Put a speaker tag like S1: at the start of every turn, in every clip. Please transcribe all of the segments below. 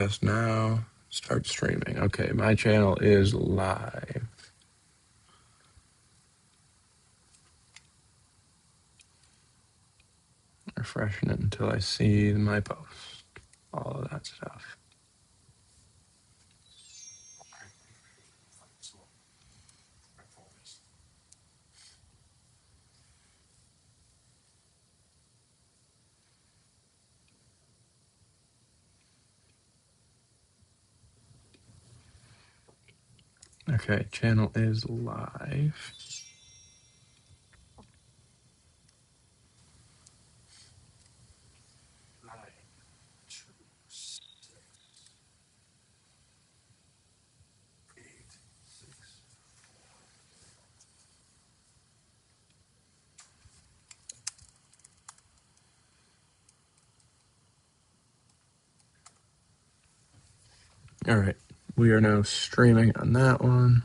S1: Just now, start streaming. Okay, my channel is live. Refreshing it until I see my post. All of that stuff. Okay, channel is live. All right, we are now streaming on that one.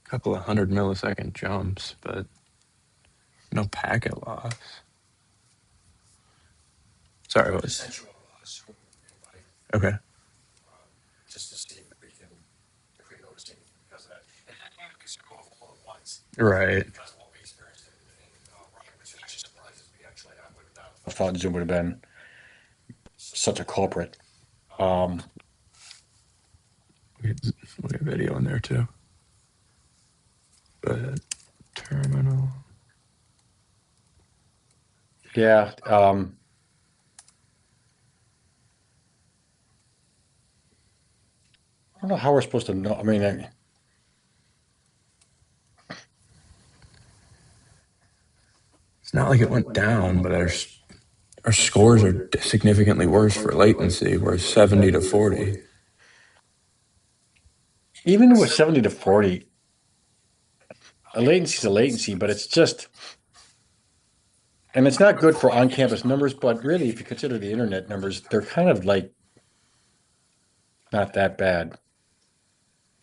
S1: Couple of 100-millisecond jumps, but no packet loss. Sorry, what was... Okay. Right.
S2: I thought Zoom would have been such a culprit.
S1: We have video in there too. But terminal.
S2: Yeah. I don't know how we're supposed to know. I mean,
S1: It's not like it went down, but our scores are significantly worse for latency. We're 70 to 40.
S2: even with 70 to 40, a latency is a latency, but it's just, and it's not good for on-campus numbers, but really, if you consider the internet numbers, they're kind of like not that bad.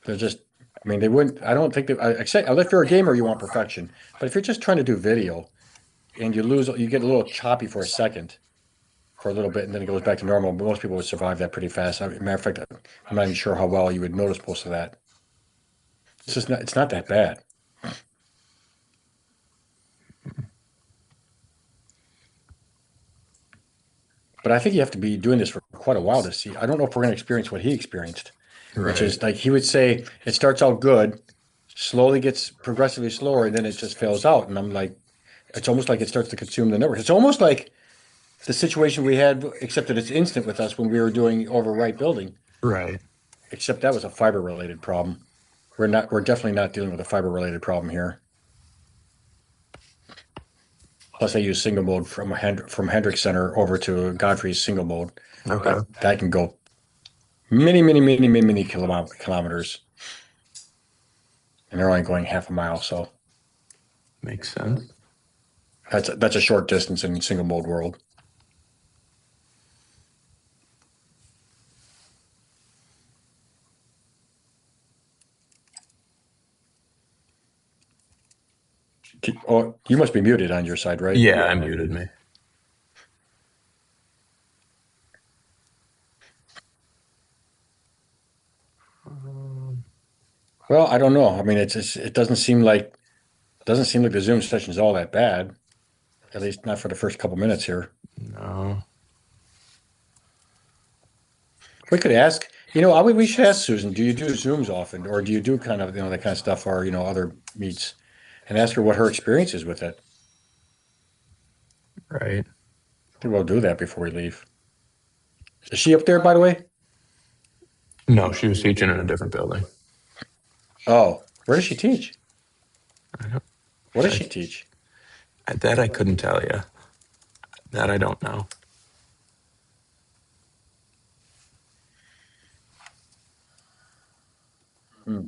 S2: They're just, I mean, they wouldn't, I don't think that, if you're a gamer, you want perfection. But if you're just trying to do video and you get a little choppy for a second, for a little bit, and then it goes back to normal. But most people would survive that pretty fast. Matter of fact, I'm not even sure how well you would notice most of that. It's not that bad. But I think you have to be doing this for quite a while to see. I don't know if we're going to experience what he experienced, which is like he would say it starts out good, slowly gets progressively slower, and then it just fails out. And I'm like, it's almost like it starts to consume the network. It's almost like the situation we had, except that it's instant with us when we were doing overwrite building.
S1: Right.
S2: Except that was a fiber related problem. We're definitely not dealing with a fiber related problem here. Plus, I use single mode from Hendrix Center over to Godfrey's single mode.
S1: Okay.
S2: That can go many kilometers, and they're only going half a mile. So
S1: Makes sense.
S2: that's a short distance in single mode world. Oh, you must be muted on your side, right?
S1: Yeah, I muted me.
S2: Well, I don't know. I mean, it doesn't seem like the Zoom session is all that bad. At least not for the first couple minutes here.
S1: No.
S2: We could ask. We should ask Susan. Do you do Zooms often, or do you do kind of that kind of stuff, or other meets, and ask her what her experience is with it.
S1: Right.
S2: I think we'll do that before we leave. Is she up there, by the way?
S1: No, she was teaching in a different building.
S2: Oh, where does she teach?
S1: I don't,
S2: What does she teach?
S1: that I couldn't tell you. That I don't know.
S2: Hmm.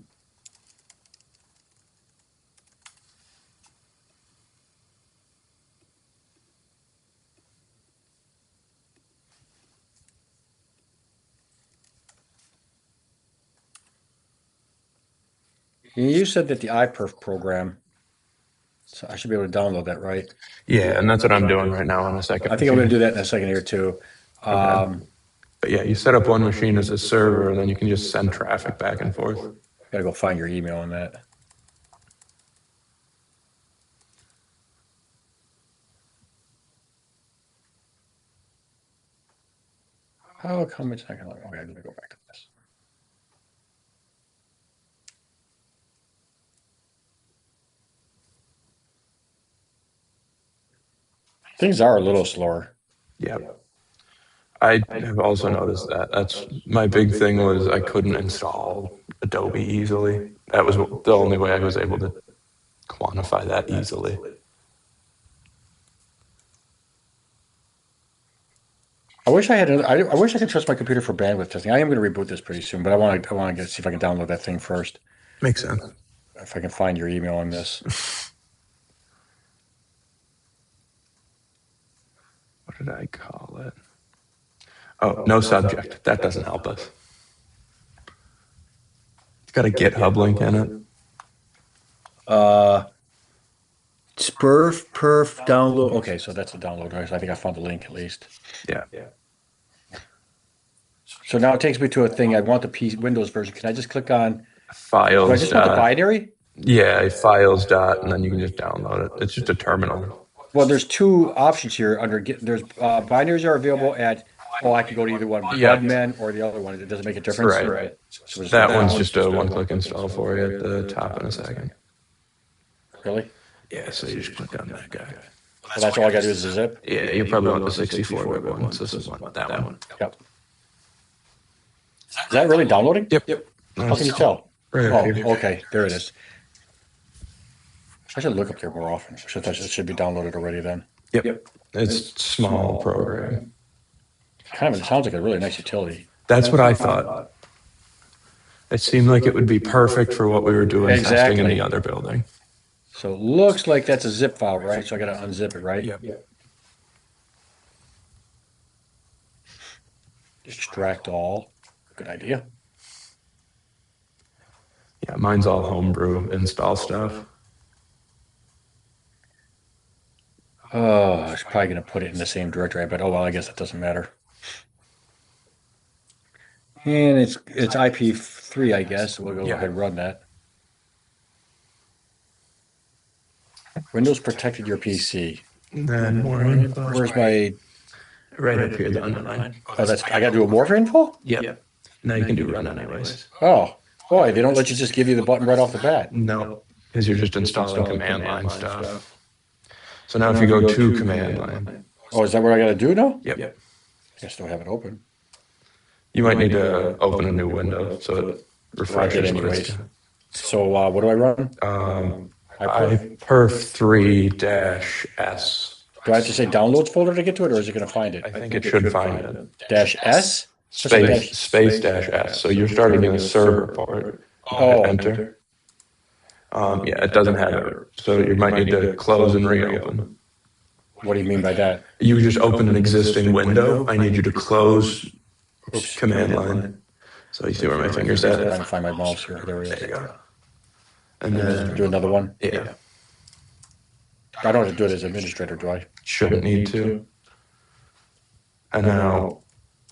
S2: You said that the iPerf program, so I should be able to download that, right?
S1: Yeah, and that's what I'm doing right now on a second
S2: I think I'm going to
S1: machine.
S2: do that in a second here too.
S1: Okay. But yeah, you set up one machine as a server, and then you can just send traffic back and forth.
S2: Gotta go find your email on that. How come it's not going to? Okay, let me go back to this. Things are a little slower.
S1: Yeah. I have also noticed that. That's my big thing was I couldn't install Adobe easily. That was the only way I was able to quantify that easily.
S2: I wish I had. I wish I could trust my computer for bandwidth testing. I am going to reboot this pretty soon, but I want to. I want to see if I can download that thing first.
S1: Makes sense.
S2: If I can find your email on this.
S1: What did I call it? Oh, no subject. That doesn't help us. It's got a GitHub link in it.
S2: Perf download. Okay, so that's a download, right? So I think I found the link at least.
S1: Yeah.
S2: So now it takes me to a thing. I want the Windows version. Can I just click on? Do I
S1: Files.
S2: just want the binary?
S1: Yeah, files dot, and then you can just download it. It's just a terminal.
S2: Well, there's two options here under Git. There's binaries are available at. Oh, I can go to either one,
S1: Yeah.
S2: Budman or the other one. It doesn't make a difference.
S1: Right.
S2: So
S1: That one's just a one-click install for you at the top in a second.
S2: Really?
S1: Yeah, so you just click on that guy.
S2: So that's all I got to do is a zip.
S1: Yeah, you probably want the 64-bit one. So this is that one.
S2: Yep. Is that really downloading?
S1: Yep.
S2: How can you tell?
S1: Right up here.
S2: Oh, okay. There it is. I should look up there more often. It should be downloaded already then.
S1: Yep. It's a small program.
S2: It sounds like a really nice utility.
S1: That's what I thought. It seemed like it would be perfect for what we were doing testing in the other building.
S2: So it looks like that's a zip file, right? So I got to unzip it, right?
S1: Yep.
S2: Extract all. Good idea.
S1: Yeah, mine's all homebrew install stuff.
S2: Oh, I was probably going to put it in the same directory, but oh well, I guess it doesn't matter. And it's IP3, I guess. So we'll go ahead and run that. Windows protected your PC.
S1: Then more info.
S2: Where's my?
S1: Right up here, the underline.
S2: Oh, I got to do a more for info.
S1: Yep. Now you can do run anyways.
S2: Oh, boy, they don't let you just give you the button right off the bat.
S1: No, because you're just installing command line stuff. So now if you go to command line.
S2: Oh, is that what I got to do now?
S1: Yep.
S2: I still have it open.
S1: You might need to open a new window so it refreshes
S2: anyways. So what do I run?
S1: iPerf 3-S.
S2: Do I have to say downloads folder to get to it, or is it going to find it?
S1: I think it should find it.
S2: -S?
S1: Space -S. So you're starting in the server port.
S2: Oh,
S1: Enter. Yeah, it doesn't have it. So you might need to close and reopen.
S2: what do you mean by that?
S1: You just open an existing window. I need you to close command line. So you see where my finger's
S2: I'm trying
S1: at?
S2: to find my mouse here. There it
S1: There you
S2: is.
S1: go. And then,
S2: Do another one.
S1: yeah,
S2: I don't have to do it as administrator, do I?
S1: shouldn't need to. And now,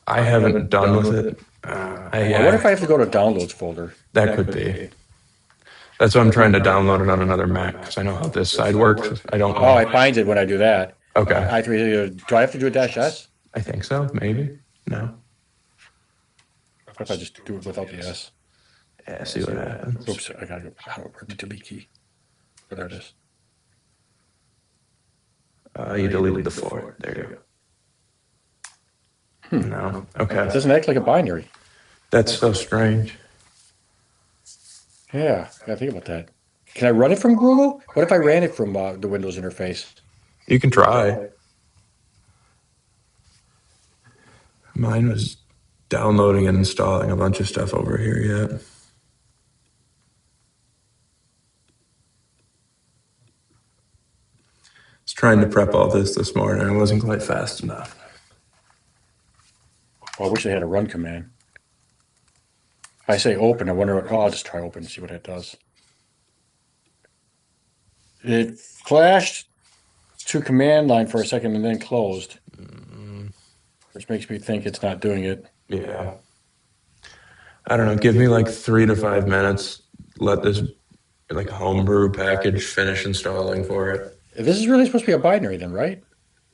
S1: I haven't done with it.
S2: What if I have to go to downloads folder?
S1: That could be. That's why I'm trying to download it on another Mac, because I know how this side works. I don't know.
S2: Oh, it finds it when I do that.
S1: Okay.
S2: Do I have to do a -S?
S1: I think so, maybe. No.
S2: What if I just do it without the S?
S1: Yeah, see what happens.
S2: Oops, I gotta go. Where's the delete key? Oh, there it is.
S1: You deleted the 4. There you go. No.
S2: It
S1: Okay.
S2: doesn't act like a binary.
S1: That's so strange.
S2: Yeah, I gotta think about that. Can I run it from Google? What if I ran it from the Windows interface?
S1: You can try. Mine was downloading and installing a bunch of stuff over here yet. I was trying to prep all this morning. I wasn't quite fast enough.
S2: Well, I wish they had a run command. I say open. I wonder. Oh, I'll just try open and see what it does. It flashed to command line for a second and then closed,
S1: Mm,
S2: which makes me think it's not doing it.
S1: yeah. I don't know. Give me like 3 to 5 minutes. Let this like homebrew package finish installing for it.
S2: This is really supposed to be a binary then, right?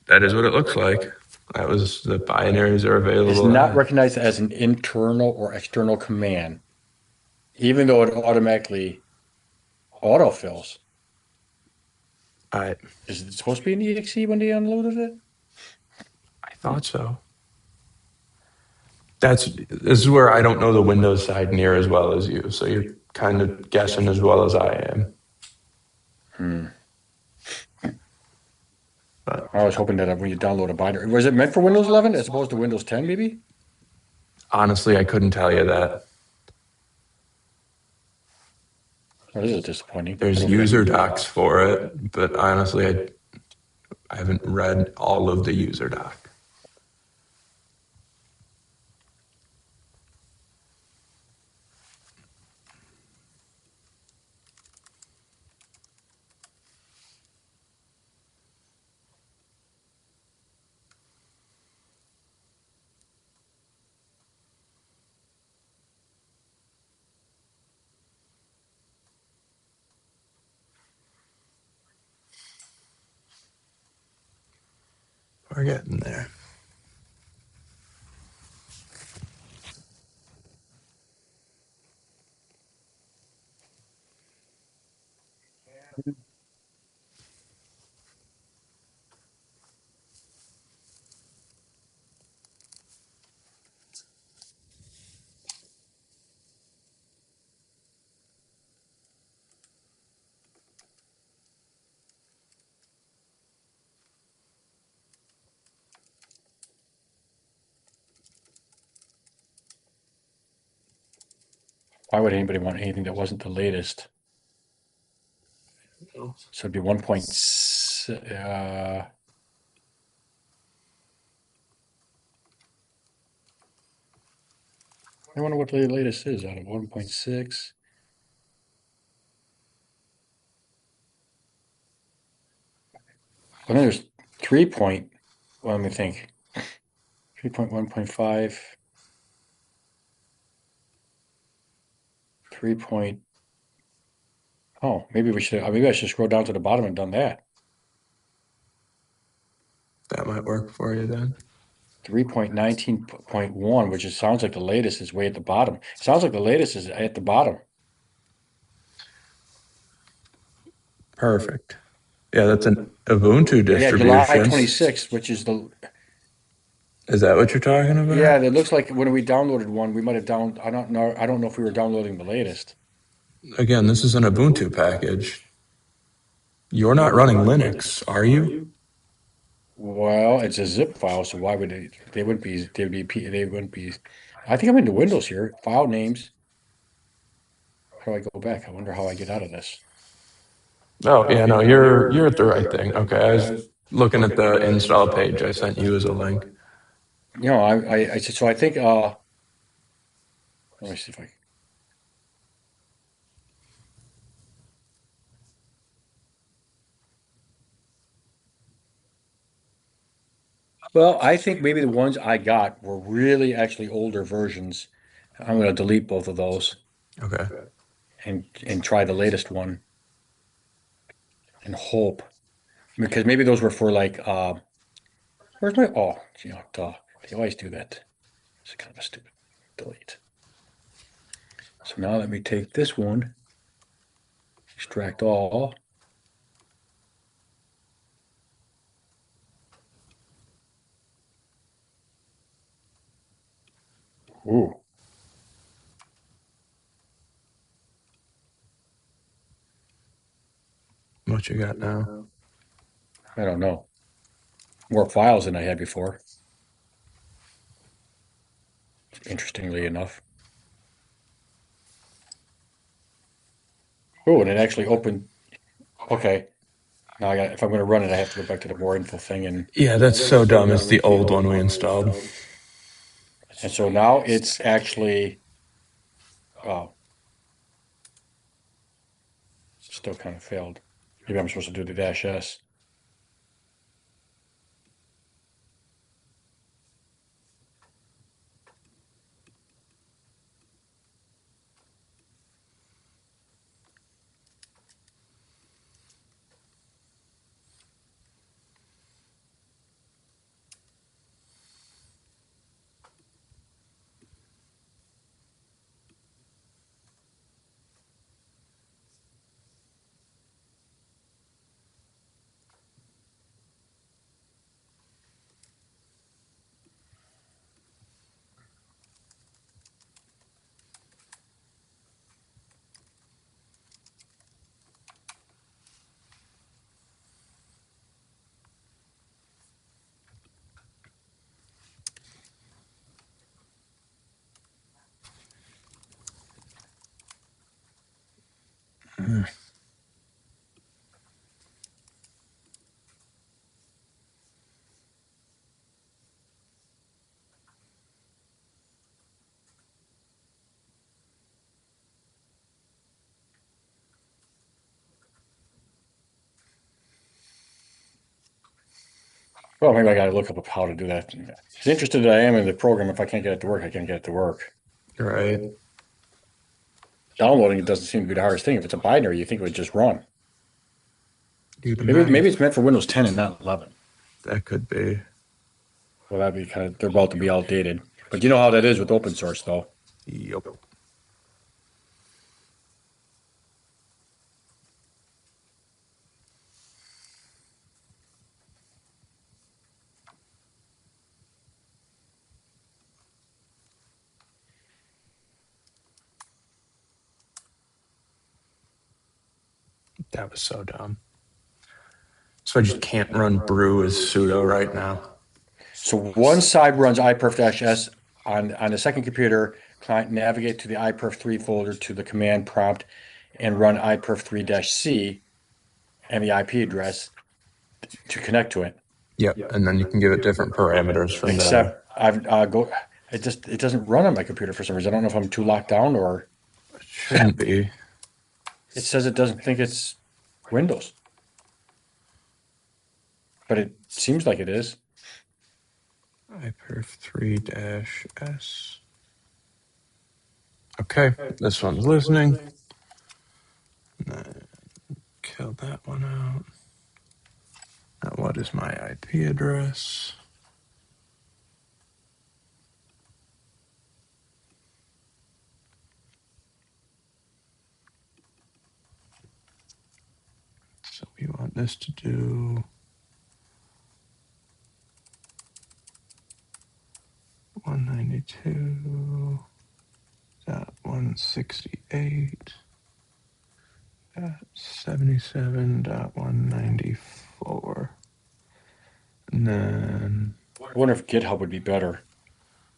S1: That is what it looks like. That was the binaries are
S2: It's
S1: available.
S2: not recognized as an internal or external command, even though it automatically autofills.
S1: I
S2: Is it supposed to be an exe when they unloaded it?
S1: I thought so. This is where I don't know the Windows side near as well as you. So you're kind of guessing as well as I am.
S2: Hmm.
S1: But
S2: I was hoping that when you download a binary, was it meant for Windows 11 as opposed to Windows 10, maybe?
S1: honestly, I couldn't tell you that.
S2: Oh, this is disappointing. What
S1: There's
S2: do we got?
S1: user docs for it, but honestly, I haven't read all of the user doc. We're getting there.
S2: Why would anybody want anything that wasn't the latest? So it'd be 1.6. I wonder what the latest is out of 1.6. Well, then there's 3 point, well, let me think. 3.1.5, 3 point. Oh, maybe I should scroll down to the bottom and done that.
S1: That might work for you then.
S2: 3.19.1, which sounds like the latest is way at the bottom. Sounds like the latest is at the bottom.
S1: Perfect. Yeah, that's an Ubuntu
S2: Yeah, July
S1: distribution.
S2: 26th, which is the,
S1: Is that what you're talking
S2: yeah,
S1: about?
S2: it looks like when we downloaded one, we might have I don't know if we were downloading the latest.
S1: Again, this is an Ubuntu package. You're not running Linux, are you?
S2: Well, it's a zip file, so why would they wouldn't be, they wouldn't be, I think I'm into Windows here, file names. How do I go back? I wonder how I get out of this.
S1: Oh, yeah, no, you're at the right thing. Okay, I was looking at the install page I sent you as a link.
S2: So I think, let me see if I, well, I think maybe the ones I got were really actually older versions. I'm going to delete both of those
S1: Okay.
S2: and try the latest one and hope because maybe those were for like where's my duh. They always do that. It's kind of a stupid delete. So now let me take this one, extract all. Ooh,
S1: What you got now?
S2: I don't know. More files than I had before, interestingly enough. Oh, and it actually opened. Okay. Now if I'm going to run it, I have to go back to the more info thing
S1: Yeah, that's so dumb. It's the old one we installed.
S2: and so now it's actually oh, still kind of failed. Maybe I'm supposed to do the dash S. Well, maybe I got to look up how to do that. As interested as I am in the program, if I can't get it to work, I can't get it to work.
S1: Right.
S2: Downloading it doesn't seem to be the hardest thing. If it's a binary, you think it would just run.
S1: You'd
S2: Maybe
S1: imagine.
S2: it's meant for Windows 10 and not 11.
S1: That could be.
S2: Well, that'd be kind of, they're about to be outdated. But you know how that is with open source, though.
S1: Yup. That was so dumb. So I just can't run brew as sudo right now.
S2: So one side runs iperf-s on the second computer. Client navigate to the iperf3 folder to the command prompt and run iperf3-c and the IP address to connect to it.
S1: Yep. And then you can give it different parameters from there.
S2: Except it doesn't run on my computer for some reason. I don't know if I'm too locked down or
S1: Shouldn't be.
S2: it says it doesn't think it's Windows. But it seems like it is.
S1: iperf3-s. Okay, this one's listening. Kill that one out. Now, what is my IP address? So we want this to do 192.168.77.194. And then,
S2: I wonder if GitHub would be better.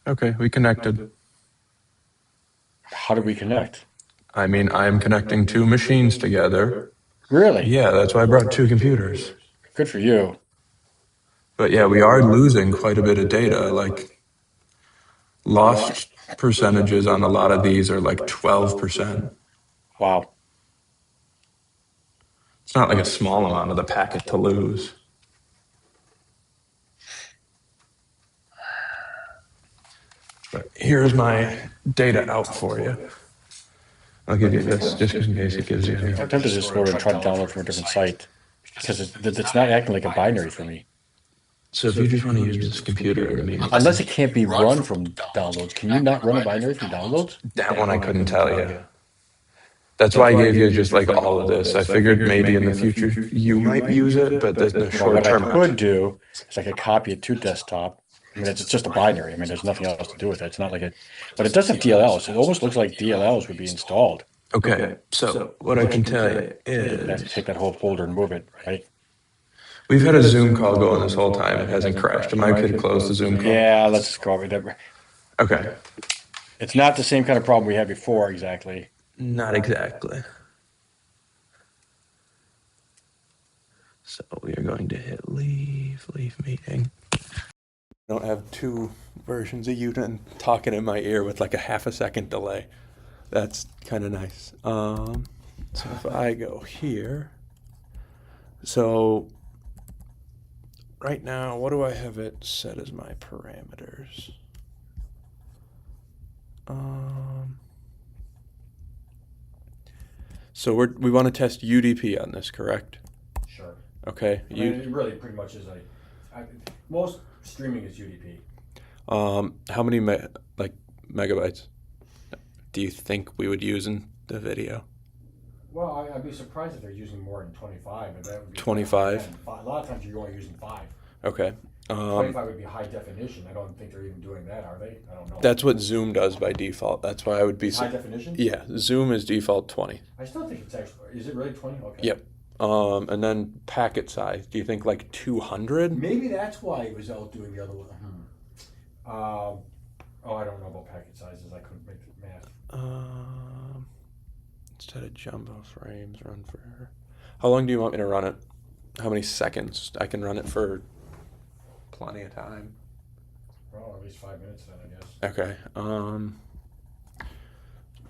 S1: okay, we connected.
S2: How do we connect?
S1: I mean, I'm connecting two machines together.
S2: Really?
S1: Yeah, that's why I brought two computers.
S2: Good for you.
S1: But yeah, we are losing quite a bit of data. Like, lost percentages on a lot of these are like 12%.
S2: Wow.
S1: It's not like a small amount of the packet to lose. But here's my data out for you. I'll give you this just in case it gives you any.
S2: I'm tempted to just go and try to download from a different site because it's not acting like a binary for me.
S1: So if you just want to use this computer, I mean,
S2: Unless it can't be run from downloads. Can you not run a binary from downloads?
S1: that one I couldn't tell you. That's why I gave you just like all of this. I figured maybe in the future you might use it, but the
S2: Well,
S1: short
S2: what I
S1: term.
S2: could do is I could copy it to desktop. I mean, it's just a binary. I mean, there's nothing else to do with it. It's not like it, but it does have DLLs. It almost looks like DLLs would be installed.
S1: Okay, so what I can tell you
S2: You'd have to
S1: is
S2: take that whole folder and move it, right?
S1: we've had a Zoom call going this whole time. It hasn't crashed. Am I okay to close the Zoom call?
S2: Yeah, let's just go over that.
S1: Okay.
S2: It's not the same kind of problem we had before, exactly.
S1: Not exactly. So we are going to hit leave meeting. I don't have two versions of you talking in my ear with like a half a second delay. That's kind of nice. So if I go here, So right now, what do I have it set as my parameters? Um, so we want to test UDP on this, correct?
S2: Sure.
S1: Okay.
S2: I mean, it really pretty much is most streaming is UDP.
S1: How many like megabytes do you think we would use in the video?
S2: Well, I'd be surprised if they're using more than 25, but that would be
S1: 25?
S2: A lot of times you're only using 5.
S1: Okay.
S2: 25 would be high definition. I don't think they're even doing that, are they? I don't know.
S1: That's what Zoom does by default. That's why I would be.
S2: High definition?
S1: Yeah, Zoom is default 20.
S2: I still think it's actually. Is it really 20? Okay.
S1: Yep. And then packet size. Do you think like 200?
S2: Maybe that's why it was outdoing the other one. I don't know about packet sizes. I couldn't make the math.
S1: Instead of jumbo frames, run for. How long do you want me to run it? How many seconds? I can run it for plenty of time.
S2: Well, at least 5 minutes then, I guess.
S1: Okay.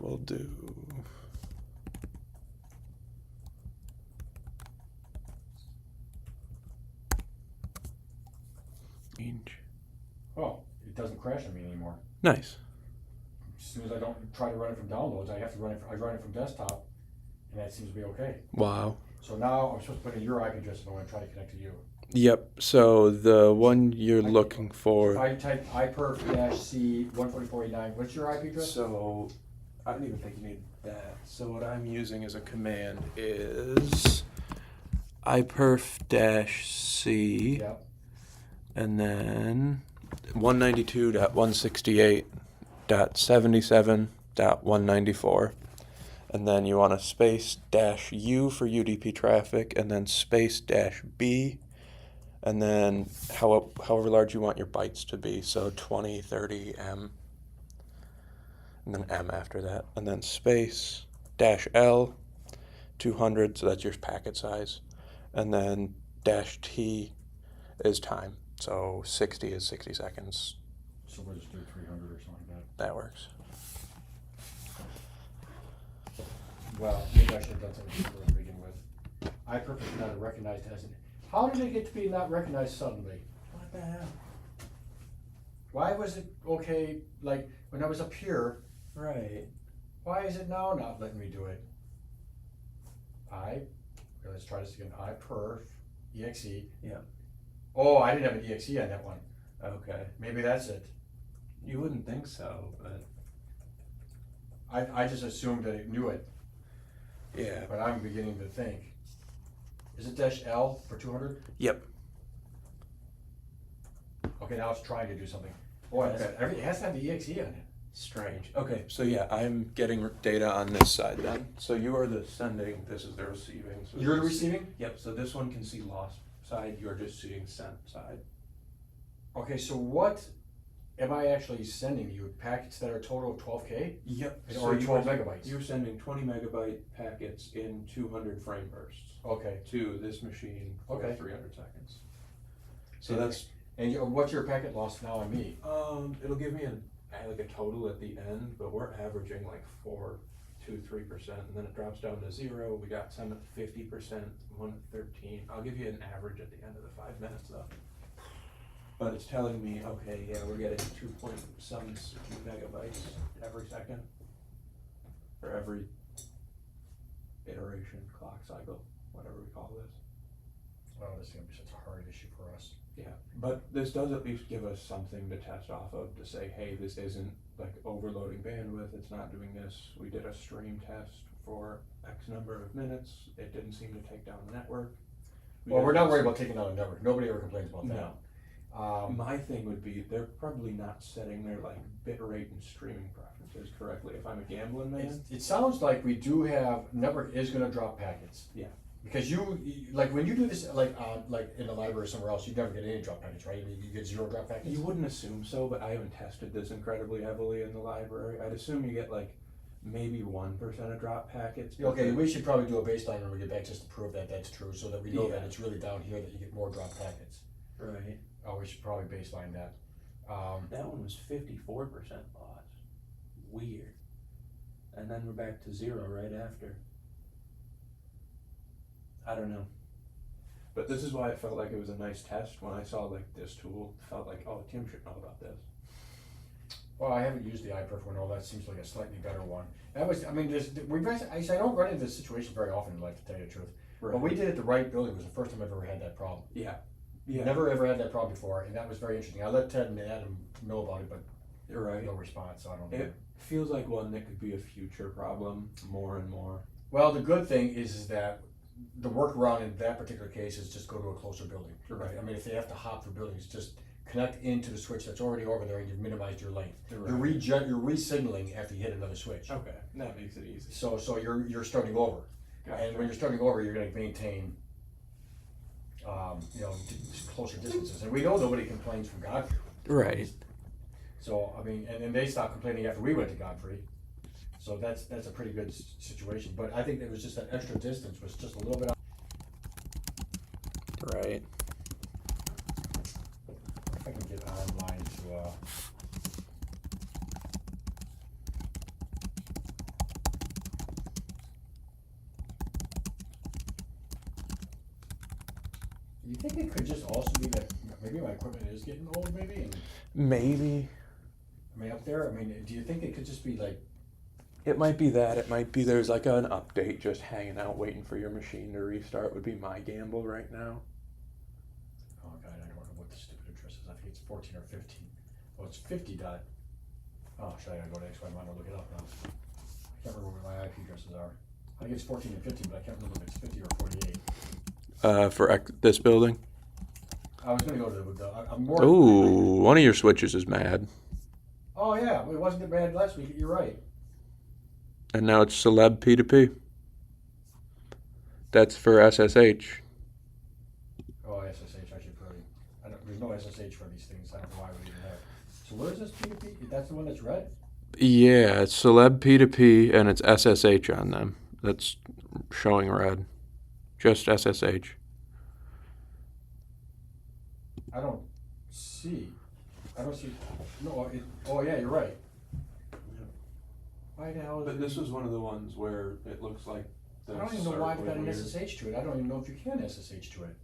S1: We'll do. Inch.
S2: Oh, it doesn't crash on me anymore.
S1: Nice.
S2: As soon as I don't try to run it from downloads, I have to run it. I run it from desktop, and that seems to be okay.
S1: Wow.
S2: So now I'm supposed to put in your IP address if I want to try to connect to you.
S1: Yep. So the one you're looking
S2: If
S1: for.
S2: I type iperf-c 144.89, what's your IP address?
S1: So I don't even think you need that. So what I'm using as a command is iperf-c,
S2: Yep.
S1: and then 192.168.77.194. And then you want a space dash U for UDP traffic, and then space dash B, and then however large you want your bytes to be, so 20, 30 M, and then M after that, and then space dash L, 200, so that's your packet size, and then dash T is time, so 60 is 60 seconds.
S2: So we'll just do 300 or something like that.
S1: That works.
S2: Well, maybe I should have done something simpler to begin with. iPerf is not recognized as an. How did it get to be not recognized suddenly?
S1: What the hell?
S2: Why was it okay, like, when I was up here,
S1: Right.
S2: why is it now not letting me do it? Okay, let's try this again. iPerf, exe.
S1: Yeah.
S2: Oh, I didn't have an exe on that one.
S1: Okay.
S2: Maybe that's it.
S1: You wouldn't think so, but
S2: I just assumed that it knew it,
S1: yeah.
S2: but I'm beginning to think. Is it dash L for 200?
S1: Yep.
S2: Okay, now it's trying to do something. Boy,
S1: Okay.
S2: it has to have the exe on it.
S1: Strange. Okay, so yeah, I'm getting data on this side then. So you are the sending, this is the receiving. So
S2: You're the
S1: this-
S2: receiving?
S1: Yep, so this one can see lost side, you're just seeing sent side.
S2: Okay, so what am I actually sending you? Packets that are a total of 12K?
S1: Yep.
S2: Or 12 megabytes?
S1: You're sending 20 megabyte packets in 200 frame bursts
S2: Okay.
S1: to this machine for
S2: Okay.
S1: 300 seconds. So
S2: And-
S1: that's,
S2: And what's your packet loss now on me?
S1: it'll give me like a total at the end, but we're averaging like 3%, and then it drops down to 0. We got some at 50%, one at 13. I'll give you an average at the end of the 5 minutes though. But it's telling me, okay, yeah, we're getting 2.7 megabytes every second, or every iteration, clock cycle, whatever we call this.
S2: Oh, this is gonna be such a hard issue for us.
S1: Yeah, but this does at least give us something to test off of to say, hey, this isn't like overloading bandwidth, it's not doing this. We did a stream test for X number of minutes, it didn't seem to take down the network.
S2: Well, we're not worried about taking down a network. Nobody ever complains about that.
S1: No. My thing would be, they're probably not setting their like bit rate and streaming preferences correctly. If I'm a gambling man,
S2: It sounds like we do have, network is gonna drop packets.
S1: yeah.
S2: Because like when you do this, like in the library or somewhere else, you never get any drop packets, right? You get 0 drop packets?
S1: You wouldn't assume so, but I haven't tested this incredibly heavily in the library. I'd assume you get like maybe 1% of drop packets. but
S2: Okay,
S1: the-
S2: we should probably do a baseline when we get back just to prove that that's true, so that we know that
S1: Yeah.
S2: it's really down here that you get more drop packets.
S1: Right.
S2: Oh, we should probably baseline that.
S1: That one was 54% loss. Weird. And then we're back to 0 right after. I don't know. But this is why it felt like it was a nice test when I saw like this tool. It felt like, oh, Tim should know about this.
S2: Well, I haven't used the iPerf one, although that seems like a slightly better one. That was, I mean, I don't run into this situation very often, like, to tell you the truth. But we did it the right building. It was the first time I've ever had that problem.
S1: Yeah. Yeah.
S2: Never ever had that problem before, and that was very interesting. I let Ted and Adam know about it, but
S1: You're right.
S2: no response, so I don't know.
S1: It feels like one that could be a future problem more and more.
S2: Well, the good thing is that the workaround in that particular case is just go to a closer building.
S1: Right.
S2: I mean, if they have to hop for buildings, just connect into the switch that's already over there, and you've minimized your length.
S1: Right.
S2: You're re-signaling after you hit another switch.
S1: Okay, that makes it easy.
S2: So you're starting over,
S1: Gotcha.
S2: and when you're starting over, you're going to maintain, closer distances. And we know nobody complains from Godfrey.
S1: Right.
S2: So I mean, and they stopped complaining after we went to Godfrey. So that's a pretty good situation. But I think it was just that extra distance was just a little bit.
S1: Right.
S2: If I can get online to. You think it could just also be that maybe my equipment is getting old, maybe? And,
S1: Maybe.
S2: I mean, up there. I mean, do you think it could just be like?
S1: It might be that. It might be there's like an update just hanging out waiting for your machine to restart would be my gamble right now.
S2: Oh God, I don't know what the stupid address is. I think it's 14 or 15. Well, it's 50 dot. Oh, should I go to XY? I might look it up now. I can't remember what my IP addresses are. I think it's 14 and 15, but I can't remember if it's 50 or 48.
S1: For this building.
S2: I was gonna go to the I'm more.
S1: Ooh, one of your switches is mad.
S2: Oh yeah, well, it wasn't that bad last week. You're right.
S1: And now it's Celeb P2P. That's for SSH.
S2: Oh, SSH. I should probably. There's no SSH for these things. I don't know why we even have. So where is this P2P? That's the one that's red.
S1: Yeah, it's Celeb P2P and it's SSH on them. That's showing red. Just SSH.
S2: I don't see. No. Oh yeah, you're right. Why the hell is
S1: But this was one of the ones where it looks like the
S2: I don't even know why I've got an
S1: weird.
S2: SSH to it. I don't even know if you can SSH to it.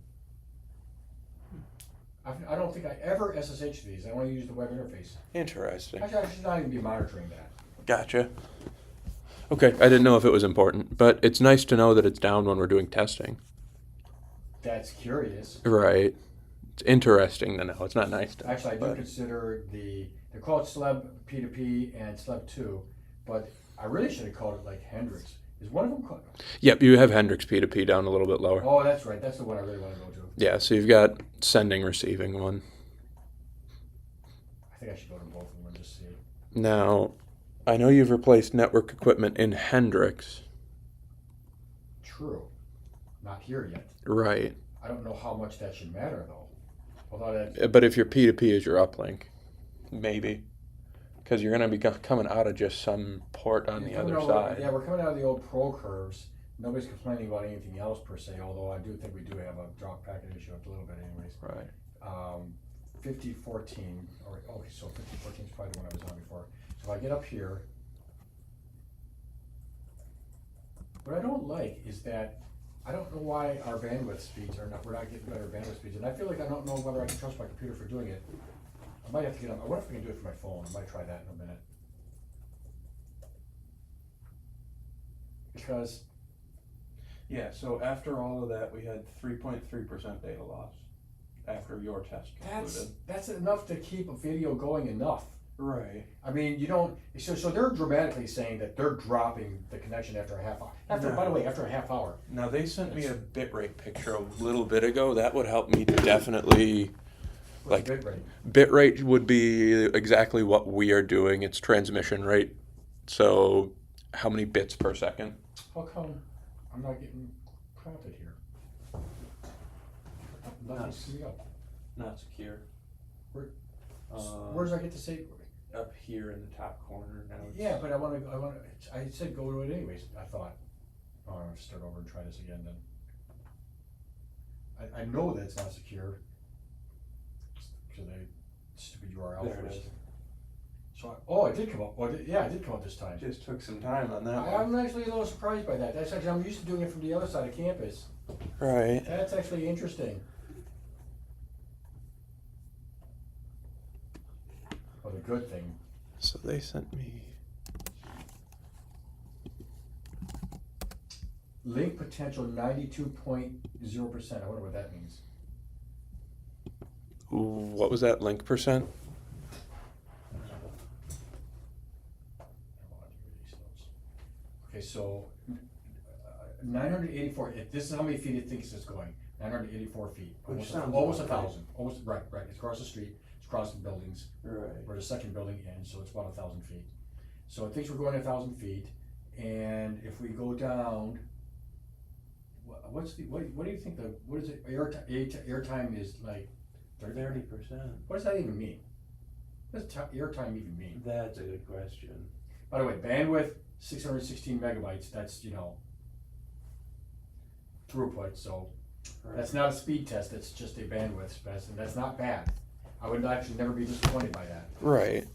S2: I don't think I ever SSH to these. I only use the web interface.
S1: Interesting.
S2: Actually, I should not even be monitoring that.
S1: Gotcha. Okay, I didn't know if it was important, but it's nice to know that it's down when we're doing testing.
S2: That's curious.
S1: Right. It's interesting to know. It's not nice to know.
S2: Actually, I do consider they're called Celeb P2P and Celeb 2, but I really should have called it like Hendrix. Is one of them called?
S1: Yep, you have Hendrix P2P down a little bit lower.
S2: Oh, that's right. That's the one I really want to go to.
S1: Yeah, so you've got sending, receiving one.
S2: I think I should go to both of them and just see.
S1: Now, I know you've replaced network equipment in Hendrix.
S2: True. Not here yet.
S1: Right.
S2: I don't know how much that should matter though. Although that.
S1: But if your P2P is your uplink, maybe. Because you're going to be coming out of just some port on the other side.
S2: Yeah, we're coming out of the old Pro Curves. Nobody's complaining about anything else per se, although I do think we do have a drop packet issue a little bit anyways.
S1: Right.
S2: 5014, so 5014 is probably the one I was on before. So if I get up here, what I don't like is that I don't know why our bandwidth speeds we're not getting better bandwidth speeds, and I feel like I don't know whether I can trust my computer for doing it. I might have to I wonder if I can do it from my phone. I might try that in a minute. Because
S1: Yeah, so after all of that, we had 3.3% data loss after your test concluded.
S2: that's enough to keep a video going enough.
S1: Right.
S2: I mean, you don't. So they're dramatically saying that they're dropping the connection after a half hour. By the way, after a half hour.
S1: Now, they sent me a bitrate picture a little bit ago. That would help me definitely.
S2: What's the bit rate?
S1: Bitrate would be exactly what we are doing. It's transmission rate. So, how many bits per second?
S2: How come I'm not getting prompted here? Nothing's coming up.
S1: Not secure.
S2: Where does I get to say?
S1: Up here in the top corner. Now it's
S2: Yeah, but I said go to it anyways. I thought. Oh, I'm gonna start over and try this again then. I know that it's not secure. Because they stupid URL
S1: There it
S2: first.
S1: is.
S2: So it did come up. Yeah, it did come up this time.
S1: Just took some time on that one.
S2: I'm actually a little surprised by that. That's actually I'm used to doing it from the other side of campus.
S1: Right.
S2: That's actually interesting. Well, the good thing.
S1: So they sent me.
S2: Link potential 92.0%. I wonder what that means.
S1: What was that link percent?
S2: Okay, so 984. If this is how many feet it thinks it's going. 984 feet.
S1: Which
S2: Almost
S1: sounds about
S2: 1,000. Almost right. It's across the street. It's across the buildings.
S1: Right.
S2: Where the second building ends, so it's about 1,000 feet. So it thinks we're going 1,000 feet, and if we go down, what do you think what is it? Air time is like
S3: 30%.
S2: What does that even mean? What does air time even mean?
S3: That's a good question.
S2: By the way, bandwidth 616 megabytes. That's throughput. So
S3: Right.
S2: that's not a speed test. That's just a bandwidth test, and that's not bad. I would actually never be disappointed by that.
S1: Right.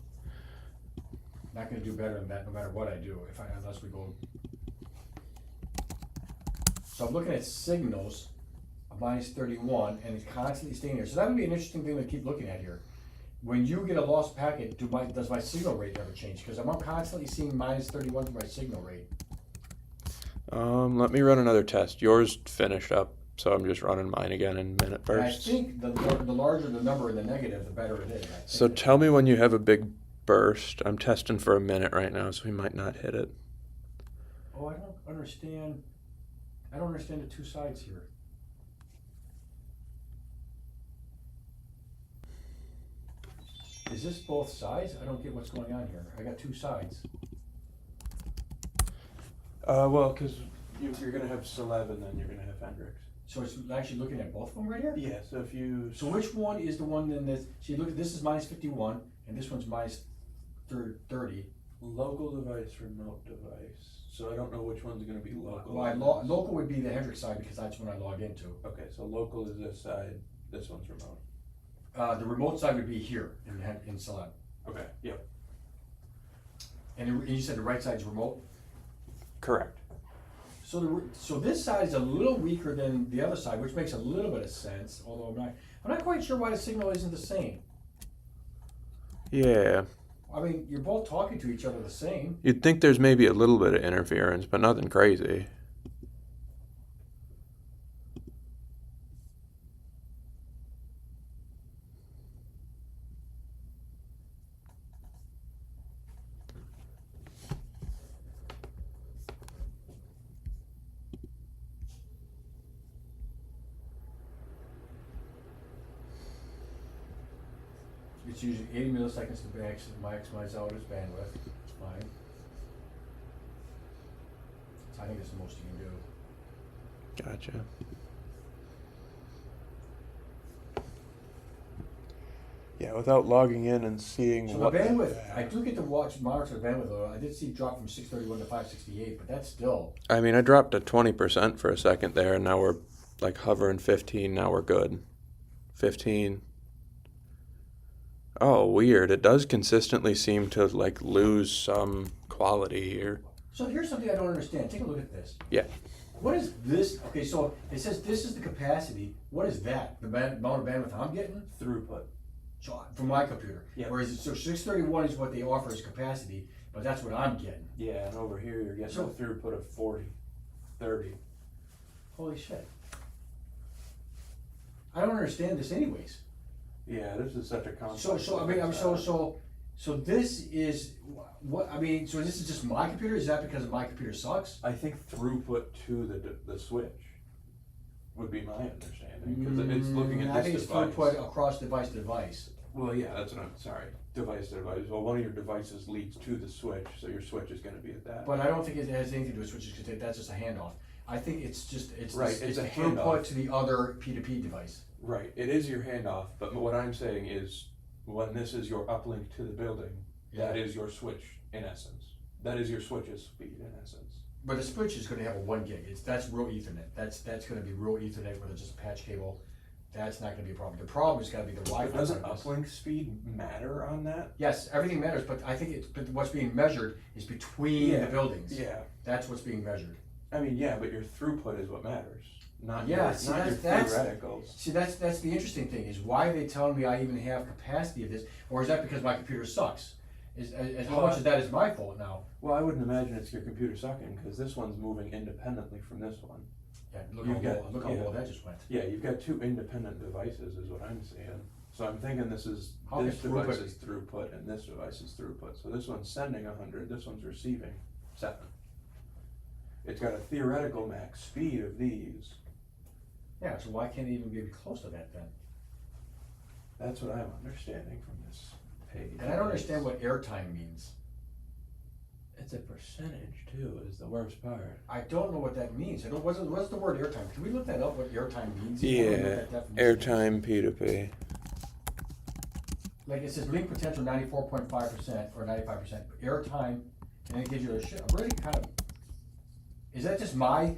S2: Not going to do better than that, no matter what I do. Unless we go. So I'm looking at signals, a minus 31, and it's constantly staying there. So that would be an interesting thing to keep looking at here. When you get a lost packet, does my signal rate ever change? Because I'm constantly seeing minus 31 for my signal rate.
S1: Let me run another test. Yours finished up, so I'm just running mine again in minute
S2: And I
S1: bursts.
S2: think the larger the number in the negative, the better it is. I think.
S1: So tell me when you have a big burst. I'm testing for a minute right now, so we might not hit it.
S2: Oh, I don't understand. I don't understand the two sides here. Is this both sides? I don't get what's going on here. I got two sides.
S1: Well, because you're gonna have Celeb and then you're gonna have Hendrix.
S2: So it's actually looking at both of them right here?
S1: Yeah. So if you.
S2: So which one is the one then that, see, look, this is minus 51, and this one's minus 30.
S1: Local device, remote device. So I don't know which one's gonna be local.
S2: Well, local would be the Hendrix side because that's when I log into.
S1: Okay, so local is this side. This one's remote.
S2: The remote side would be here in Celeb.
S1: Okay. Yep.
S2: And you said the right side's remote?
S1: Correct.
S2: So this side is a little weaker than the other side, which makes a little bit of sense, although I'm not quite sure why the signal isn't the same.
S1: Yeah.
S2: I mean, you're both talking to each other the same.
S1: You'd think there's maybe a little bit of interference, but nothing crazy.
S2: It's usually 80 milliseconds to maximize out its bandwidth. It's fine. So I think that's the most you can do.
S1: Gotcha. Yeah, without logging in and seeing
S2: So
S1: what
S2: the bandwidth, I do get to monitor the bandwidth though. I did see it drop from 631 to 568, but that's still.
S1: I mean, I dropped to 20% for a second there, and now we're like hovering 15. Now we're good. 15. Oh, weird. It does consistently seem to like lose some quality here.
S2: So here's something I don't understand. Take a look at this.
S1: Yeah.
S2: What is this? Okay, so it says this is the capacity. What is that? The amount of bandwidth I'm getting?
S3: Throughput.
S2: So from my computer.
S3: Yeah.
S2: Whereas so 631 is what they offer as capacity, but that's what I'm getting.
S3: Yeah, and over here you're getting
S2: So-
S3: a throughput of 40, 30.
S2: Holy shit. I don't understand this anyways.
S3: Yeah, this is such a complex.
S2: So I mean, so this is what I mean. So this is just my computer. Is that because my computer sucks?
S3: I think throughput to the switch would be my understanding because it's looking at
S2: I
S3: this
S2: think it's
S3: device.
S2: throughput across device to device.
S3: Well, yeah, that's what I'm sorry. Device to device. Well, one of your devices leads to the switch, so your switch is going to be at that.
S2: But I don't think it has anything to do with switches because that's just a handoff. I think it's just
S3: Right,
S2: it's
S3: it's a
S2: the throughput
S3: handoff.
S2: to the other P2P device.
S3: Right, it is your handoff, but what I'm saying is when this is your uplink to the building, that
S2: Yeah.
S3: is your switch in essence. That is your switch's speed in essence.
S2: But the switch is going to have a 1 gig. That's real Ethernet. That's going to be real Ethernet with just a patch cable. That's not going to be a problem. The problem is going to be the
S3: But
S2: Wi-Fi.
S3: doesn't
S2: part of this.
S3: uplink speed matter on that?
S2: Yes, everything matters, but I think but what's being measured is between the buildings.
S3: Yeah.
S2: That's what's being measured.
S3: I mean, yeah, but your throughput is what matters. not
S2: Yeah,
S3: your,
S2: see,
S3: not your
S2: that's
S3: theoreticals.
S2: see that's the interesting thing is why are they telling me I even have capacity of this, or is that because my computer sucks? How much of that is my fault now?
S3: Well, I wouldn't imagine it's your computer sucking, because this one's moving independently from this one.
S2: Yeah, look how
S3: yeah.
S2: low that just went.
S3: Yeah, you've got two independent devices, is what I'm seeing. So I'm thinking this
S2: How
S3: device
S2: throughput-
S3: is throughput, and this device is throughput. So this one's sending 100, this one's receiving 7. It's got a theoretical max speed of these.
S2: Yeah, so why can't it even be close to that then?
S3: That's what I'm understanding from this page.
S2: And I don't understand what airtime means.
S3: It's a percentage too, is the worst part.
S2: I don't know what that means. I don't. What's the word airtime? Can we look that up? What airtime means? I don't know
S1: Yeah,
S2: what that definition is.
S1: airtime P2P.
S2: Like it says link potential 94.5% or 95%. Airtime, and it gives you a really kind of. Is that just my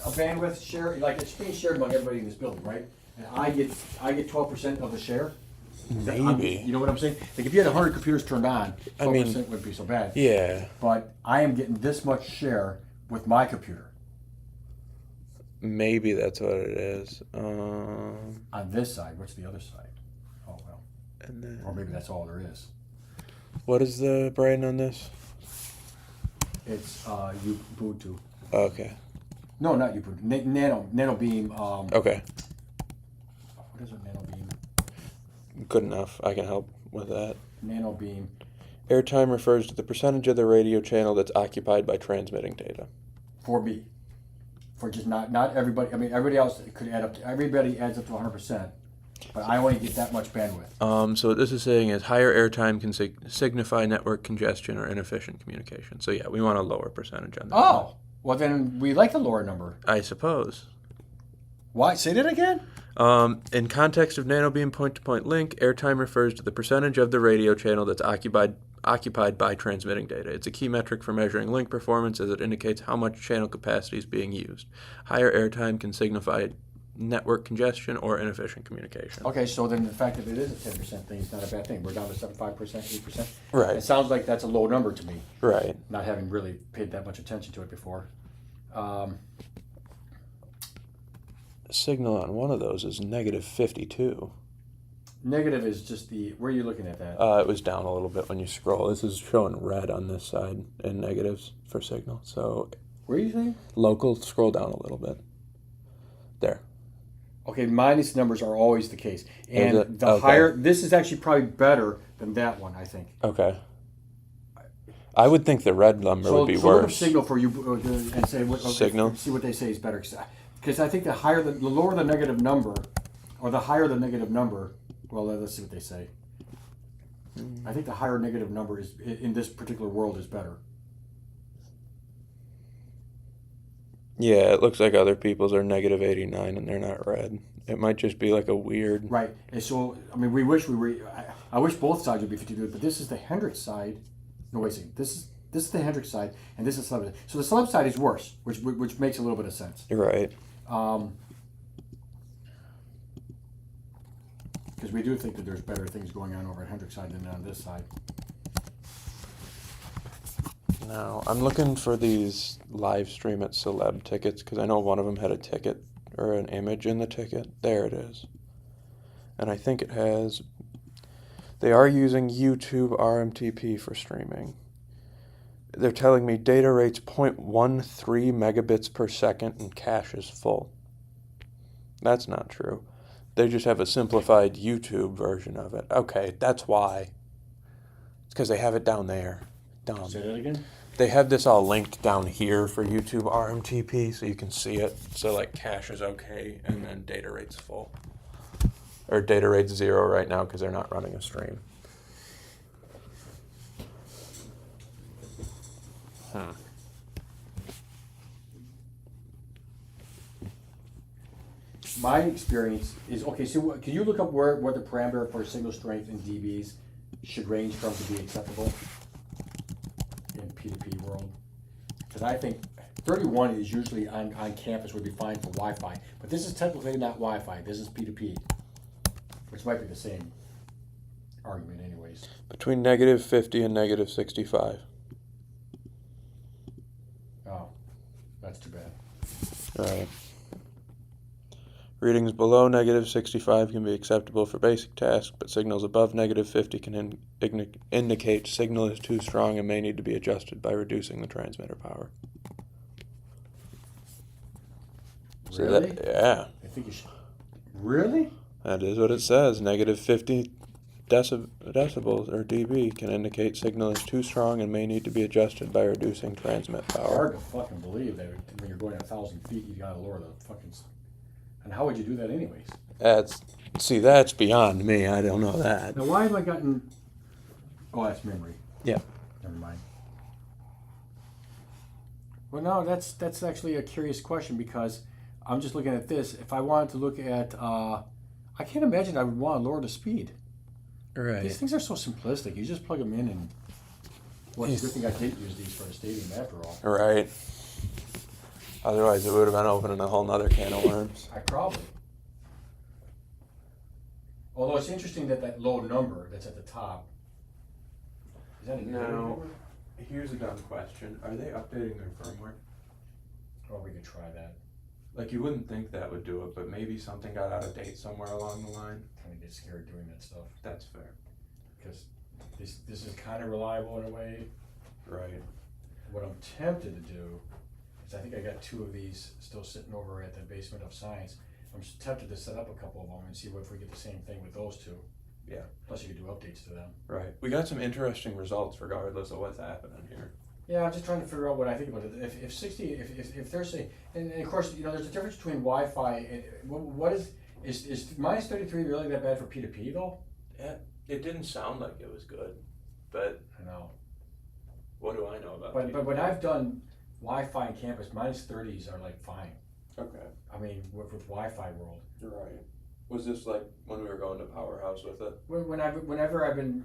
S2: a bandwidth share? Like it's being shared among everybody in this building, right? And I get 12% of the share.
S1: Maybe.
S2: You know what I'm saying? Like if you had 100 computers turned on, 12%
S1: I mean,
S2: wouldn't be so bad.
S1: Yeah,
S2: But I am getting this much share with my computer
S1: maybe that's what it is.
S2: on this side. What's the other side? Oh well,
S1: And
S2: or
S1: then,
S2: maybe that's all there is.
S1: what is the brand on this?
S2: It's Ubuntu.
S1: Okay.
S2: No, not Ubuntu. Nano Beam.
S1: Okay.
S2: What is it? Nano Beam.
S1: Good enough. I can help with that.
S2: Nano Beam.
S1: Airtime refers to the percentage of the radio channel that's occupied by transmitting data.
S2: For me. For just not everybody. I mean, everybody else could add up to. Everybody adds up to 100%. But I only get that much bandwidth.
S1: So what this is saying is higher airtime can signify network congestion or inefficient communication. So yeah, we want a lower percentage on that.
S2: Oh, well then we like the lower number.
S1: I suppose.
S2: Why? Say that again.
S1: In context of nanobeam point-to-point link, airtime refers to the percentage of the radio channel that's occupied by transmitting data. It's a key metric for measuring link performance as it indicates how much channel capacity is being used. Higher airtime can signify network congestion or inefficient communication.
S2: Okay, so then the fact that it is a 10% thing is not a bad thing. We're down to 5%, 8%.
S1: Right.
S2: It sounds like that's a low number to me,
S1: Right.
S2: not having really paid that much attention to it before.
S1: Signal on one of those is negative 52.
S2: Negative is just where are you looking at that?
S1: It was down a little bit when you scroll. This is showing red on this side and negatives for signal. So
S2: Where are you saying?
S1: local, scroll down a little bit. There.
S2: Okay, minus numbers are always the case. And
S1: it?
S2: the
S1: Okay.
S2: higher, this is actually probably better than that one, I think.
S1: Okay. I would think the red number would be
S2: so look up
S1: worse.
S2: signal for you and say what, okay,
S1: Signal?
S2: see what they say is better. Because I think the lower the negative number, or the higher the negative number, well, let's see what they say. I think the higher negative number is in this particular world is better.
S1: Yeah, it looks like other people's are negative 89 and they're not red. It might just be like a weird.
S2: Right. And so, I mean, we wish we were. I wish both sides would be 52, but this is the Hendrix side. No, wait a second. This is the Hendrix side, and this is the Celeb side. So the Celeb side is worse, which makes a little bit of sense.
S1: You're right.
S2: Because we do think that there's better things going on over at Hendrix side than on this side.
S1: Now, I'm looking for these live stream at Celeb tickets because I know one of them had a ticket or an image in the ticket. There it is. And I think it has. They are using YouTube RMTP for streaming. They're telling me data rate's 0.13 megabits per second and cache is full. That's not true. They just have a simplified YouTube version of it. Okay, that's why. It's because they have it down there. Dumb.
S2: Say that again?
S1: They have this all linked down here for YouTube RMTP so you can see it. So like cache is okay and then data rate's full. Or data rate's 0 right now because they're not running a stream.
S2: My experience is okay. So can you look up what the parameter for signal strength in dBs should range from to be acceptable in P2P world? Because I think 31 is usually on campus would be fine for Wi-Fi, but this is technically not Wi-Fi. This is P2P, which might be the same argument, anyways.
S1: Between negative 50 and negative 65.
S2: Oh, that's too bad.
S3: Right. Readings below -65 can be acceptable for basic tasks, but signals above -50 can indicate signal is too strong and may need to be adjusted by reducing the transmitter power. So
S2: Really?
S3: yeah,
S2: I think you should. Really?
S3: that is what it says. -50 decibels or dB can indicate signal is too strong and may need to be adjusted by reducing transmit power.
S2: Hard to fucking believe that when you're going 1,000 feet, you gotta lower the fucking. And how would you do that anyways?
S3: That's beyond me. I don't know that.
S2: Now, why have I gotten? Oh, that's memory.
S3: Yeah.
S2: Never mind. Well, no, that's actually a curious question because I'm just looking at this. If I wanted to look at, I can't imagine I would want to lower the speed.
S3: Right.
S2: These things are so simplistic. You just plug them in and. Well, it's a good thing I didn't use these for the stadium after all.
S3: Right. Otherwise, it would have been opening a whole nother can of worms.
S2: I probably. Although it's interesting that low number that's at the top. Is that a
S3: No.
S2: number?
S3: Here's a dumb question: are they updating their firmware?
S2: Or we could try that.
S3: Like, you wouldn't think that would do it, but maybe something got out of date somewhere along the line.
S2: Kind of get scared doing that stuff
S3: That's fair.
S2: because this is kind of reliable in a way.
S3: Right.
S2: What I'm tempted to do is I think I got 2 of these still sitting over at the basement of science. I'm just tempted to set up a couple of them and see if we get the same thing with those 2.
S3: Yeah.
S2: Plus you could do updates to them.
S3: Right. We got some interesting results regardless of what's happening here.
S2: Yeah, I'm just trying to figure out what I think about it. If 60, if they're saying, and of course, you know, there's a difference between Wi-Fi and what is -33 really that bad for P2P though?
S3: Yeah. It didn't sound like it was good, but
S2: I know.
S3: what do I know about
S2: But when I've done Wi-Fi on campus, -30s are like fine.
S3: Okay.
S2: I mean, with Wi-Fi world.
S3: Right. Was this like when we were going to Powerhouse with it?
S2: Whenever I've been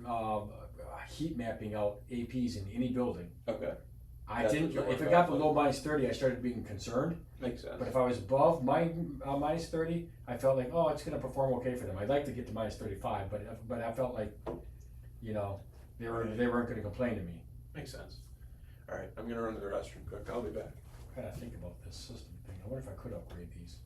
S2: heat mapping out APs in any building,
S3: Okay.
S2: I
S3: That's
S2: didn't.
S3: what you're
S2: If it
S3: working
S2: got
S3: on.
S2: below -30, I started being concerned.
S3: Makes sense.
S2: But if I was above -30, I felt like, oh, it's going to perform okay for them. I'd like to get to -35, but I felt like, you know, they weren't going to complain to me.
S3: Makes sense. All right, I'm gonna run to the restroom quick. I'll be back.
S2: I gotta think about this system thing. I wonder if I could upgrade these.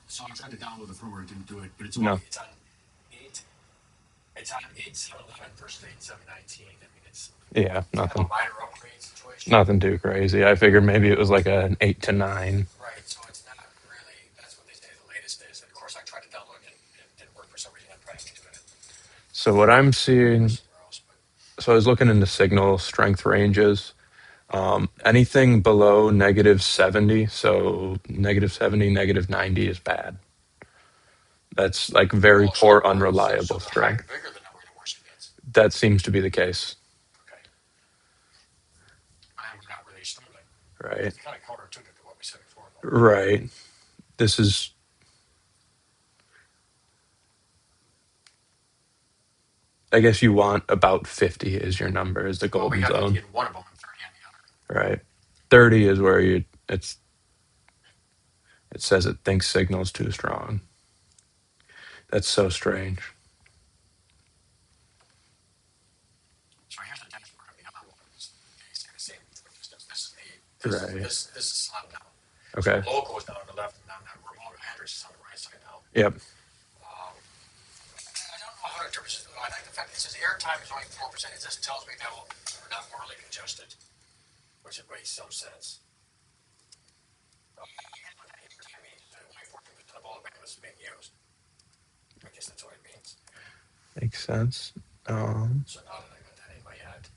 S2: So I tried to download the firmware, it didn't do it, but it's
S1: No.
S2: it's on 8. It's on 8.7.11 versus 8.7.19. I mean, it's
S1: Yeah,
S2: kind of a
S1: nothing.
S2: minor upgrade situation.
S1: Nothing too crazy. I figured maybe it was like an 8 to 9.
S2: Right, so it's not really, that's what they say the latest is. And of course, I tried to download it and it didn't work for some reason. I'm probably doing it
S1: So what I'm seeing,
S2: somewhere else. But
S1: so I was looking into signal strength ranges. Anything below -70, so -70, -90 is bad. That's like very poor, unreliable
S2: so the higher,
S1: strength.
S2: bigger the number, the worse it gets.
S1: That seems to be the case,
S2: Okay. I'm not really struggling.
S1: right?
S2: It's kind of counterintuitive to what we said before.
S1: Right. This is, I guess you want about 50 is your number, is the
S2: Well, we
S1: golden
S2: got 50
S1: zone,
S2: in one of them and 30 on the other.
S1: right? 30 is where it says it thinks signal's too strong. That's so strange.
S2: So here's the dashboard of the other one. It's the same.
S1: Right.
S2: This is slowed down.
S1: Okay.
S2: So local is down on the left, and now that remote address is on the right side now.
S1: Yep.
S2: I don't know how to interpret this. I like the fact that it says airtime is only 4%. It just tells me that we're not morally congested, which makes some sense. Airtime means that only 14% of all the bandwidth is being used. I guess that's what it means.
S1: Makes sense.
S2: So now that I got that in my head.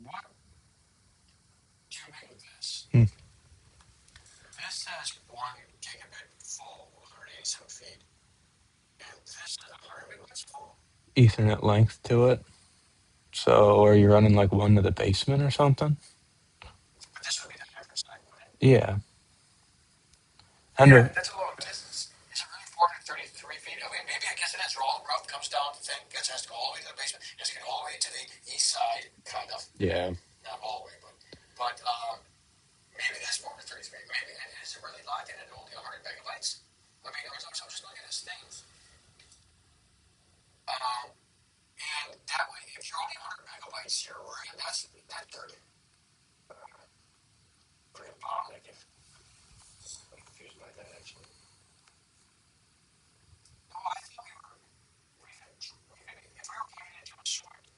S2: What do you make of this?
S1: Hmm.
S2: This says 1 gigabit full, 187 feet. And this is 100 megabits full.
S1: Ethernet length to it. So are you running like one to the basement or something?
S2: But this would be the average side, wouldn't it?
S1: Yeah.
S2: Yeah, that's a long distance. Is it really 433 feet? I mean, maybe I guess it is. Route comes down the thing, gets has to go all the way to the basement, has to get all the way to the east side, kind of.
S1: Yeah.
S2: Not all the way, but maybe that's more than 33. Maybe is it really locked in at only 100 megabytes? I mean, I was just looking at this thing. And that way, if you're only 100 megabytes here, right, that's that dirty. Pretty abominable. I'm confused by that actually. No, I think we were. If we were putting it into a switch,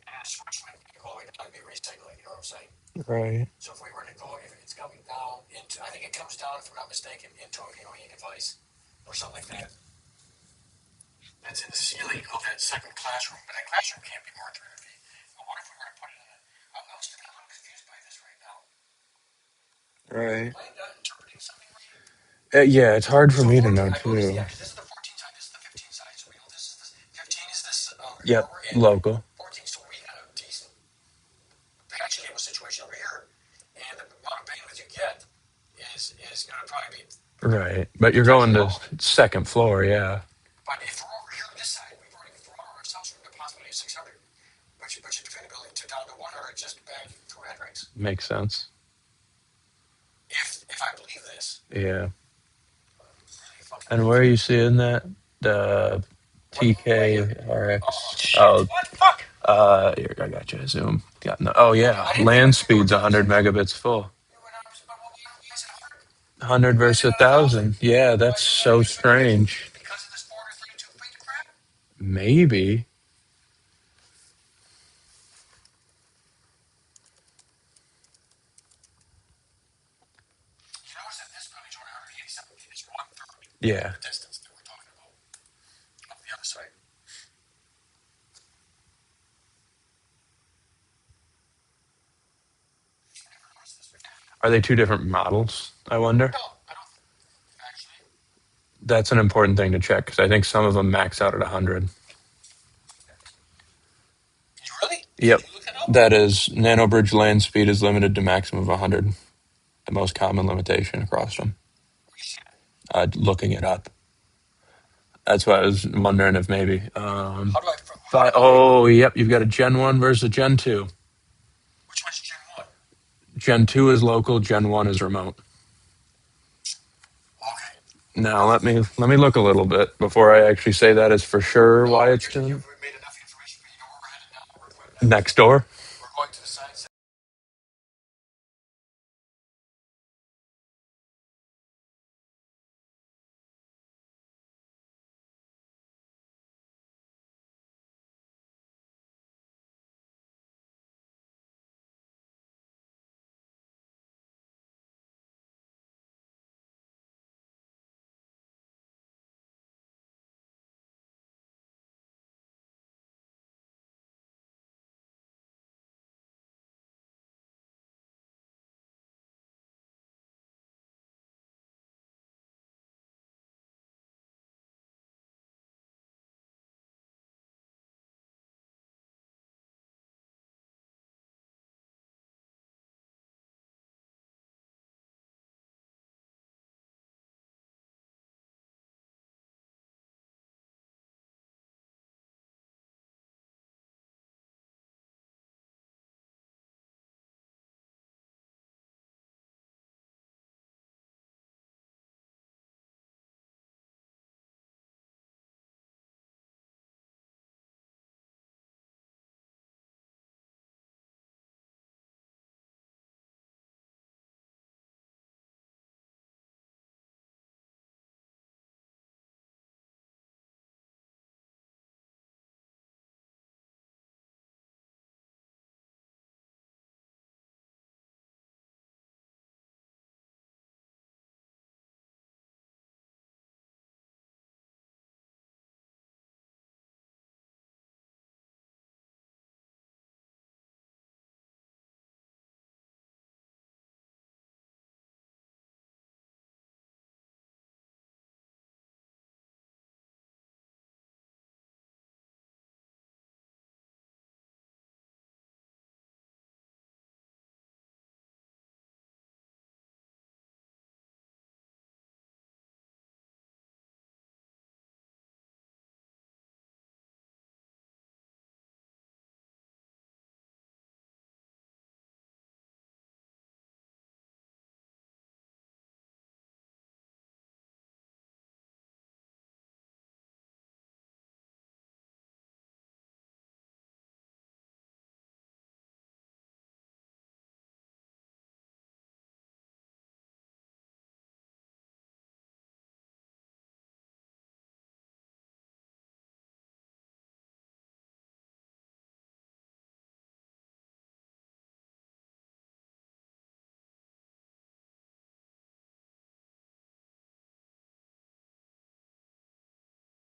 S2: and a switch might go all the way down to be recycling, you know what I'm saying?
S1: Right.
S2: So if we were to go, if it's coming down into, I think it comes down, if I'm not mistaken, into a device or something like that. That's in the ceiling of that second classroom, but that classroom can't be more than 300 feet. But what if we were to put it in a, I'm still a little confused
S1: Right. Yeah, it's hard for me to know too. Yep, local. Right, but you're going to second floor, yeah. Makes sense. Yeah. And where are you seeing that? The TKRX. Oh, here, I got you. Zoom. Oh yeah, land speed's 100 megabits full. 100 versus 1,000. Yeah, that's so strange. Maybe. Yeah. Are they two different models? I wonder. That's an important thing to check because I think some of them max out at 100. Yep. That is, NanoBridge land speed is limited to maximum of 100. The most common limitation across them. Looking it up. That's why I was wondering if maybe. Oh, yep. You've got a Gen 1 versus a Gen 2. Gen 2 is local, Gen 1 is remote. Now let me look a little bit before I actually say that is for sure why it's doing next door.